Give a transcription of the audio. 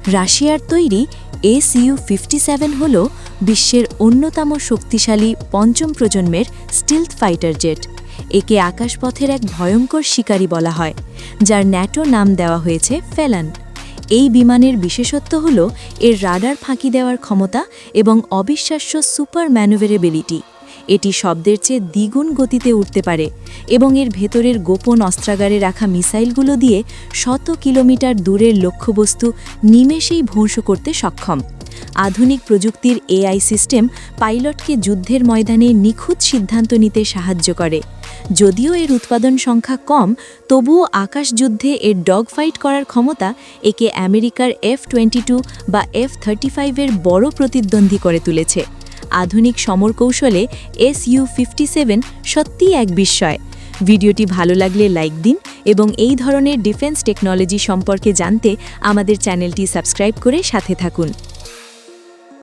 রাশিয়ার তৈরি SU-57 হল বিশ্বের অন্যতম শক্তিশালী পঞ্চম প্রজন্মের স্টিলথ ফাইটার জেট। একে আকাশপথের এক ভয়ঙ্কর শিকারী বলা হয়, যার ন্যাটো নাম দেওয়া হয়েছে ফেলান। এই বিমানের বিশেষত্ব হল এর রাডার ফাঁকি দেওয়ার ক্ষমতা এবং অবিশ্বাস্য সুপার ম্যানুভারেবিলিটি। এটি শব্দের চেয়ে দ্বিগুণ গতিতে উঠতে পারে এবং এর ভেতরের গোপন অস্ত্রাগারে রাখা মিসাইলগুলো দিয়ে শত কিলোমিটার দূরের লক্ষ্যবস্তু নিমেষেই ধ্বংস করতে সক্ষম। আধুনিক প্রযুক্তির AI সিস্টেম পাইলটকে যুদ্ধের ময়দানে নিখুঁত সিদ্ধান্ত নিতে সাহায্য করে। যদিও এর উৎপাদন সংখ্যা কম, তবুও আকাশযুদ্ধে এর ডগ ফাইট করার ক্ষমতা একে আমেরিকার F-22 বা F-35 এর বড় প্রতিদ্বন্দ্বী করে তুলেছে। আধুনিক সমরকৌশলে SU-57 সত্যিই এক বিস্ময়। ভিডিওটি ভালো লাগলে লাইক দিন এবং এই ধরনের ডিফেন্স টেকনোলজি সম্পর্কে জানতে আমাদের চ্যানেলটি সাবস্ক্রাইব করে সাথে থাকুন।